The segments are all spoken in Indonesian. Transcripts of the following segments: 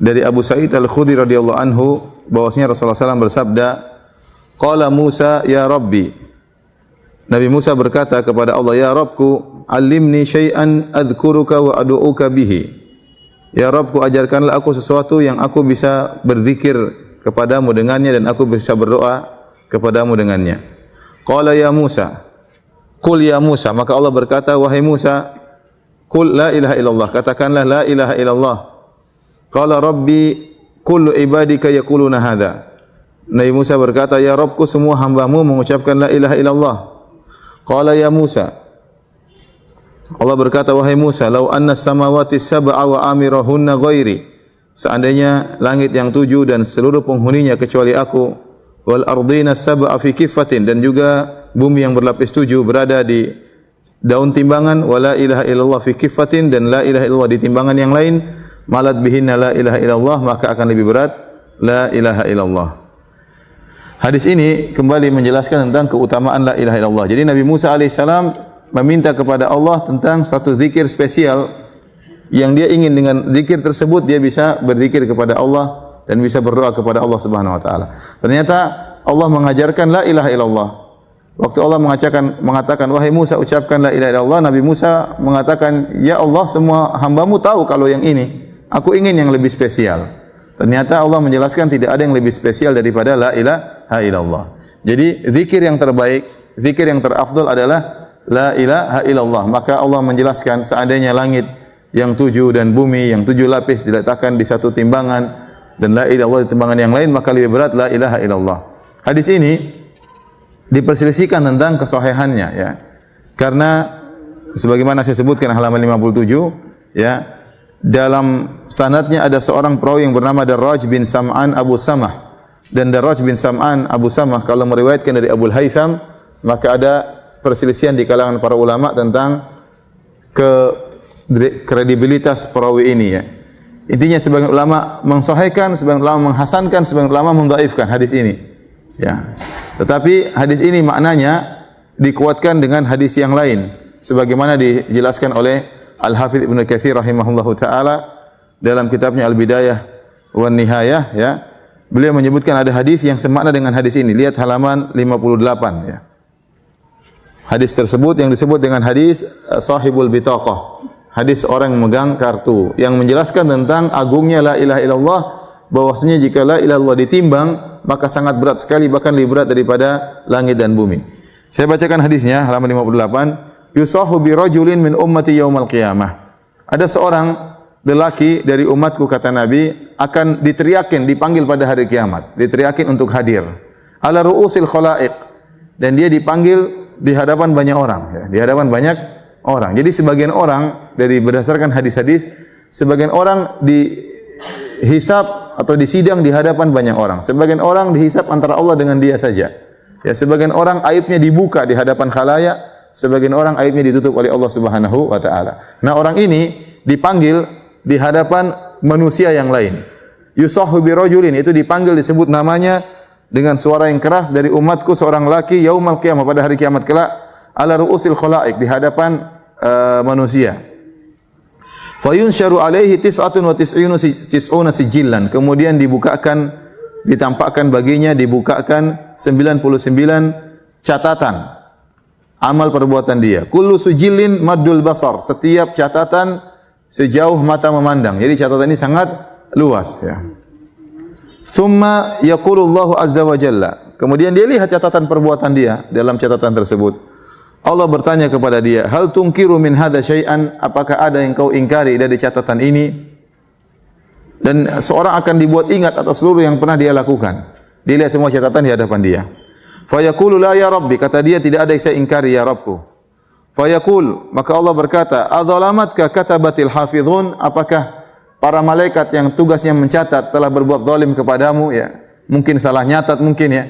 dari Abu Sa'id Al-Khudri radhiyallahu anhu bahwasanya Rasulullah SAW bersabda, qala Musa ya Rabbi. Nabi Musa berkata kepada Allah, ya Rabbku, alimni syai'an adhkuruka wa ad'uka bihi. Ya Rabbku, ajarkanlah aku sesuatu yang aku bisa berzikir kepadamu dengannya dan aku bisa berdoa kepadamu dengannya. Qala ya Musa, qul ya Musa, maka Allah berkata, wahai Musa, qul la ilaha illallah, katakanlah la ilaha illallah. Qala Rabbi, kullu ibadika yaquluna hadza. Nabi Musa berkata, ya Rabbku, semua hamba-Mu mengucapkan la ilaha illallah. Qala ya Musa, Allah berkata, wahai Musa, lau anna samawati sab'a wa amirahunna ghairi, seandainya langit yang 7 dan seluruh penghuninya kecuali aku, wal ardina sab'a fi kiffatin, dan juga bumi yang berlapis 7 berada di daun timbangan, wala ilaha illallah fi kiffatin, dan la ilaha illallah di timbangan yang lain, malat bihinna la ilaha illallah, maka akan lebih berat la ilaha illallah. Hadis ini kembali menjelaskan tentang keutamaan la ilaha illallah. Jadi Nabi Musa alaihissalam meminta kepada Allah tentang suatu zikir spesial yang dia ingin dengan zikir tersebut dia bisa berzikir kepada Allah dan bisa berdoa kepada Allah Subhanahu wa taala. Ternyata Allah mengajarkan la ilaha illallah. Waktu Allah mengatakan wahai Musa ucapkan la ilaha illallah, Nabi Musa mengatakan, ya Allah, semua hamba-Mu tahu kalau yang ini, aku ingin yang lebih spesial. Ternyata Allah menjelaskan tidak ada yang lebih spesial daripada la ilaha illallah. Jadi zikir yang terbaik, zikir yang terafdal adalah la ilaha illallah. Maka Allah menjelaskan seandainya langit yang 7 dan bumi yang 7 lapis diletakkan di satu timbangan dan la ilaha illallah di timbangan yang lain, maka lebih berat la ilaha illallah. Hadis ini diperselisihkan tentang kesahihannya, ya. Karena sebagaimana saya sebutkan halaman 57, ya, dalam sanadnya ada seorang perawi yang bernama Darraj bin Sam'an Abu Samah, dan Darraj bin Sam'an Abu Samah kalau meriwayatkan dari Abu Haytham, maka ada perselisihan di kalangan para ulama tentang kredibilitas perawi ini, ya. Intinya sebagian ulama mensahihkan, sebagian ulama menghasankan, sebagian ulama mendhaifkan hadis ini, ya. Tetapi hadis ini maknanya dikuatkan dengan hadis yang lain sebagaimana dijelaskan oleh Al-Hafidz Ibnu Katsir rahimahullahu taala dalam kitabnya Al-Bidayah wan Nihayah, ya. Beliau menyebutkan ada hadis yang semakna dengan hadis ini. Lihat halaman 58, ya. Hadis tersebut yang disebut dengan hadis Sahibul Bitaqah. Hadis orang yang memegang kartu yang menjelaskan tentang agungnya la ilaha illallah, bahwasanya jika la ilaha illallah ditimbang maka sangat berat sekali, bahkan lebih berat daripada langit dan bumi. Saya bacakan hadisnya halaman 58. Yusahu bi rajulin min ummati yaumal qiyamah. Ada seorang lelaki dari umatku, kata Nabi, akan diteriakin, dipanggil pada hari kiamat, diteriakin untuk hadir. Ala ru'usil khalaiq, dan dia dipanggil di hadapan banyak orang, ya, di hadapan banyak orang. Jadi sebagian orang dari berdasarkan hadis-hadis, sebagian orang dihisab atau disidang di hadapan banyak orang. Sebagian orang dihisab antara Allah dengan dia saja. Ya, sebagian orang aibnya dibuka di hadapan khalayak, sebagian orang aibnya ditutup oleh Allah Subhanahu wa taala. Nah, orang ini dipanggil di hadapan manusia yang lain. Yusahu bi rajulin, itu dipanggil, disebut namanya dengan suara yang keras dari umatku, seorang laki yaumal qiyamah, pada hari kiamat kelak, ala ru'usil khalaiq, di hadapan manusia. Fa yunsharu alaihi tis'una sijillan, kemudian dibukakan, ditampakkan baginya, dibukakan 99 catatan amal perbuatan dia. Kullu sujillin maddul basar, setiap catatan sejauh mata memandang. Jadi catatan ini sangat luas, ya. Thumma yaqulu Allahu azza wa jalla, kemudian dia lihat catatan perbuatan dia dalam catatan tersebut. Allah bertanya kepada dia, hal tunkiru min hadza syai'an, apakah ada yang kau ingkari dari catatan ini? Dan seorang akan dibuat ingat atas seluruh yang pernah dia lakukan. Dia lihat semua catatan di hadapan dia. Fa yaqulu la ya rabbi, kata dia, tidak ada yang saya ingkari ya Rabbku. Fa yaqul, maka Allah berkata, adzalamatka katabatil hafizun, apakah para malaikat yang tugasnya mencatat telah berbuat zalim kepadamu, ya? Mungkin salah nyatat, mungkin, ya.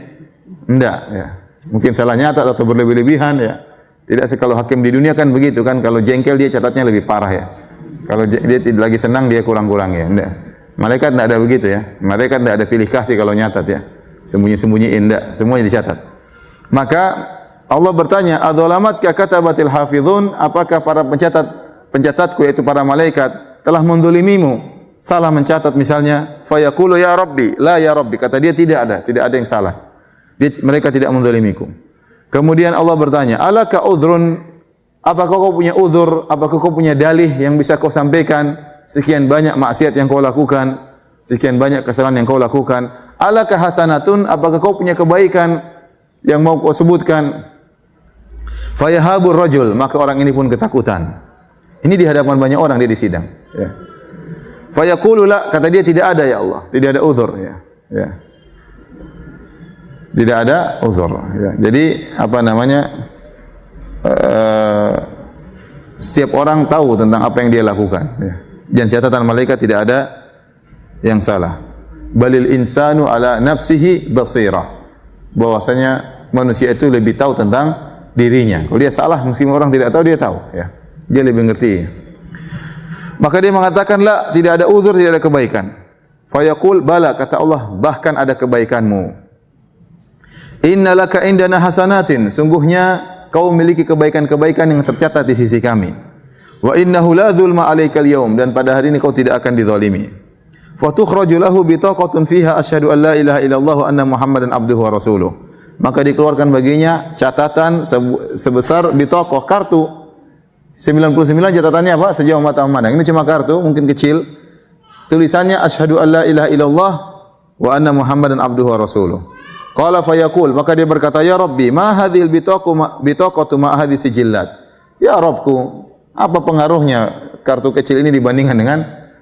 Enggak, ya. Mungkin salah nyatat atau berlebih-lebihan, ya. Tidak sekali hakim di dunia kan begitu kan, kalau jengkel dia catatnya lebih parah, ya. Kalau dia tidak lagi senang dia kurang-kurang, ya. Enggak. Malaikat tidak ada begitu, ya. Malaikat tidak ada pilih kasih kalau nyatat, ya. Sembunyi-sembunyiin, enggak, semuanya dicatat. Maka Allah bertanya, adzalamatka katabatil hafizun, apakah para pencatatku yaitu para malaikat telah mendolimimu salah mencatat misalnya, fayaqulu ya Rabbi, la ya Rabbi. Kata dia tidak ada yang salah. Mereka tidak menzalimiku. Kemudian Allah bertanya, alaka udhrun? Apakah kau punya udhur? Apakah kau punya dalih yang bisa kau sampaikan? Sekian banyak maksiat yang kau lakukan, sekian banyak kesalahan yang kau lakukan. Alaka hasanatun? Apakah kau punya kebaikan yang mau kau sebutkan? Fayahabur rajul, maka orang ini pun ketakutan. Ini di hadapan banyak orang, dia di sidang. Ya. Fayaqulu la, kata dia tidak ada ya Allah, tidak ada uzur. Ya. Ya. Tidak ada uzur. Ya. Jadi apa namanya? Setiap orang tahu tentang apa yang dia lakukan. Ya. Dan catatan malaikat tidak ada yang salah. Balil insanu ala nafsihi basirah. Bahwasanya manusia itu lebih tahu tentang dirinya. Kalau dia salah, meskipun orang tidak tahu, dia tahu. Ya. Dia lebih ngerti. Maka dia mengatakan, la, tidak ada uzur, tidak ada kebaikan. Fayaqul, bala, kata Allah, bahkan ada kebaikanmu. Inna laka indana hasanatin. Sungguhnya kau memiliki kebaikan-kebaikan yang tercatat di sisi kami. Wa innahu la dzulma 'alaikal yaum, dan pada hari ini kau tidak akan dizalimi. Fatukhraju lahu bitaqatun fiha asyhadu an la ilaha illallah wa anna Muhammadan abduhu wa rasuluh. Maka dikeluarkan baginya catatan sebesar bitaqah, kartu. 99 catatannya apa? Sejauh mata memandang. Ini cuma kartu, mungkin kecil. Tulisannya asyhadu an la ilaha illallah wa anna Muhammadan abduhu wa rasuluh. Qala fayaqul, maka dia berkata, ya Rabbi, ma hadhil bitaqatu ma hadhi sijillat. Ya Rabbku, apa pengaruhnya kartu kecil ini dibandingkan dengan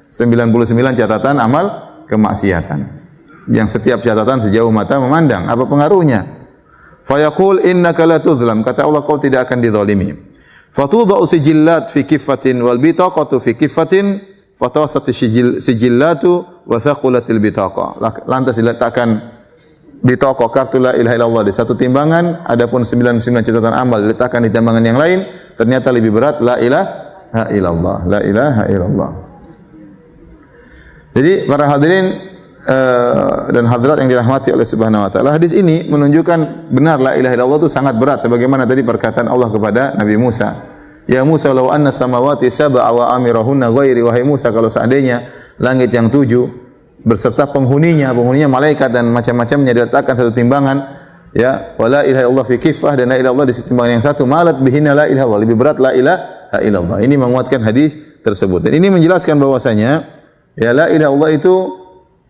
99 catatan amal kemaksiatan yang setiap catatan sejauh mata memandang? Apa pengaruhnya? Fayaqul innaka la tuzlam, kata Allah, kau tidak akan dizalimi. Fatudha'u sijillat fi kiffatin wal bitaqatu fi kiffatin fatawasat sijillatu wa thaqulatil bitaqa. Lantas diletakkan bitaqah, kartu la ilaha illallah, di satu timbangan, adapun 99 catatan amal diletakkan di timbangan yang lain, ternyata lebih berat la ilaha illallah, la ilaha illallah. Jadi para hadirin dan hadirat yang dirahmati oleh Subhanahu wa taala, hadis ini menunjukkan benar la ilaha illallah itu sangat berat, sebagaimana tadi perkataan Allah kepada Nabi Musa. Ya Musa, law anna samawati sab'a wa amirahunna ghairi, wahai Musa, kalau seandainya langit yang 7 beserta penghuninya malaikat dan macam-macamnya diletakkan satu timbangan, ya, wala ilaha illallah fi kiffah, dan la ilaha illallah di timbangan yang satu, malat bihinna la ilaha illallah, lebih berat la ilaha illallah. Ini menguatkan hadis tersebut. Dan ini menjelaskan bahwasanya ya la ilaha illallah itu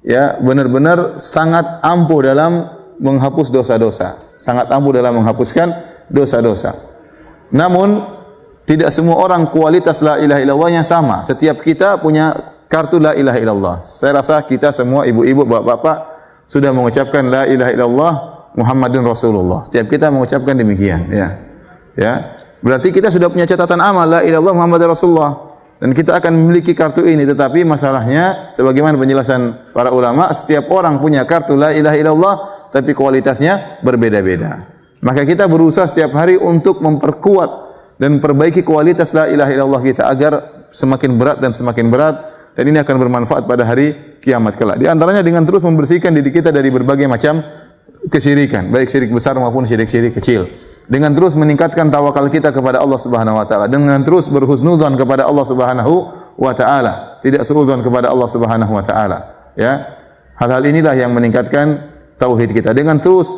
ya benar-benar sangat ampuh dalam menghapus dosa-dosa, sangat ampuh dalam menghapuskan dosa-dosa. Namun tidak semua orang kualitas la ilaha illallahnya sama. Setiap kita punya kartu la ilaha illallah. Saya rasa kita semua ibu-ibu, bapak-bapak sudah mengucapkan la ilaha illallah Muhammadun Rasulullah. Setiap kita mengucapkan demikian, ya. Ya. Berarti kita sudah punya catatan amal la ilaha illallah Muhammadur Rasulullah. Dan kita akan memiliki kartu ini, tetapi masalahnya sebagaimana penjelasan para ulama, setiap orang punya kartu la ilaha illallah tapi kualitasnya berbeda-beda. Maka kita berusaha setiap hari untuk memperkuat dan memperbaiki kualitas la ilaha illallah kita agar semakin berat dan semakin berat, dan ini akan bermanfaat pada hari kiamat kelak. Di antaranya dengan terus membersihkan diri kita dari berbagai macam kesyirikan, baik syirik besar maupun syirik-syirik kecil. Dengan terus meningkatkan tawakal kita kepada Allah Subhanahu wa taala, dengan terus berhusnudzon kepada Allah Subhanahu wa taala, tidak suudzon kepada Allah Subhanahu wa taala, ya. Hal-hal inilah yang meningkatkan tauhid kita. Dengan terus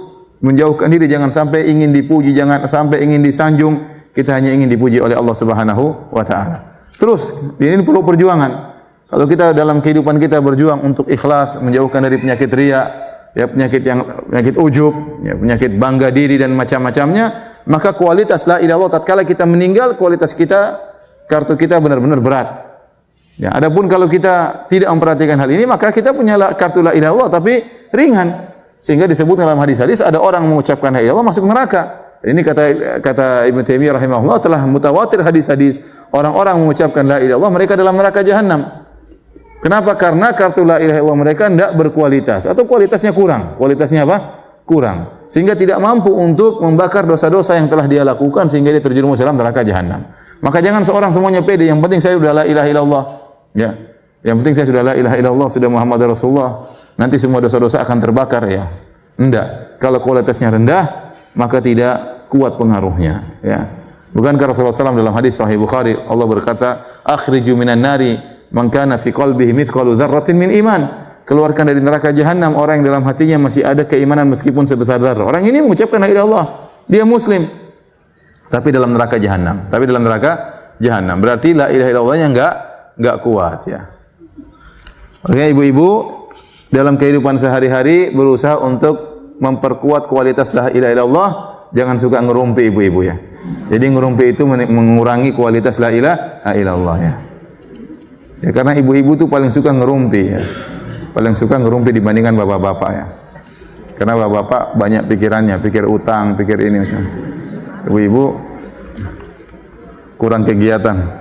menjauhkan diri, jangan sampai ingin dipuji, jangan sampai ingin disanjung, kita hanya ingin dipuji oleh Allah Subhanahu wa taala. Terus ini perlu perjuangan. Kalau kita dalam kehidupan kita berjuang untuk ikhlas, menjauhkan dari penyakit riya, ya, penyakit ujub, ya, penyakit bangga diri dan macam-macamnya, maka kualitas la ilaha illallah tatkala kita meninggal, kualitas kita, kartu kita benar-benar berat. Ya, adapun kalau kita tidak memperhatikan hal ini, maka kita punya kartu la ilaha illallah tapi ringan. Sehingga disebut dalam hadis-hadis ada orang mengucapkan la ilaha illallah masuk neraka. Ini kata Ibnu Taimiyah rahimahullah, telah mutawatir hadis-hadis orang-orang mengucapkan la ilaha illallah mereka dalam neraka jahanam. Kenapa? Karena kartu la ilaha illallah mereka tidak berkualitas atau kualitasnya kurang. Kualitasnya apa? Kurang. Sehingga tidak mampu untuk membakar dosa-dosa yang telah dia lakukan sehingga dia terjerumus dalam neraka jahanam. Maka jangan seorang semuanya pede, yang penting saya sudah la ilaha illallah. Ya. Yang penting saya sudah la ilaha illallah, sudah Muhammad Rasulullah. Nanti semua dosa-dosa akan terbakar, ya. Enggak. Kalau kualitasnya rendah, maka tidak kuat pengaruhnya, ya. Bukankah Rasulullah SAW dalam hadis Sahih Bukhari, Allah berkata, "Akhriju minan nari man kana fi qalbihi mithqalu dzarratin min iman. Keluarkan dari neraka jahanam orang yang dalam hatinya masih ada keimanan meskipun sebesar zarah. Orang ini mengucapkan la ilaha illallah, dia muslim, tapi dalam neraka jahanam. Tapi dalam neraka jahanam. Berarti la ilaha illallahnya enggak kuat ya. Makanya ibu-ibu dalam kehidupan sehari-hari berusaha untuk memperkuat kualitas la ilaha illallah. Jangan suka ngerumpi ibu-ibu ya. Jadi ngerumpi itu mengurangi kualitas la ilaha illallah ya. Ya karena ibu-ibu itu paling suka ngerumpi ya. Paling suka ngerumpi dibandingkan bapak-bapak ya. Karena bapak-bapak banyak pikirannya, pikir utang, pikir ini macam. Ibu-ibu kurang kegiatan.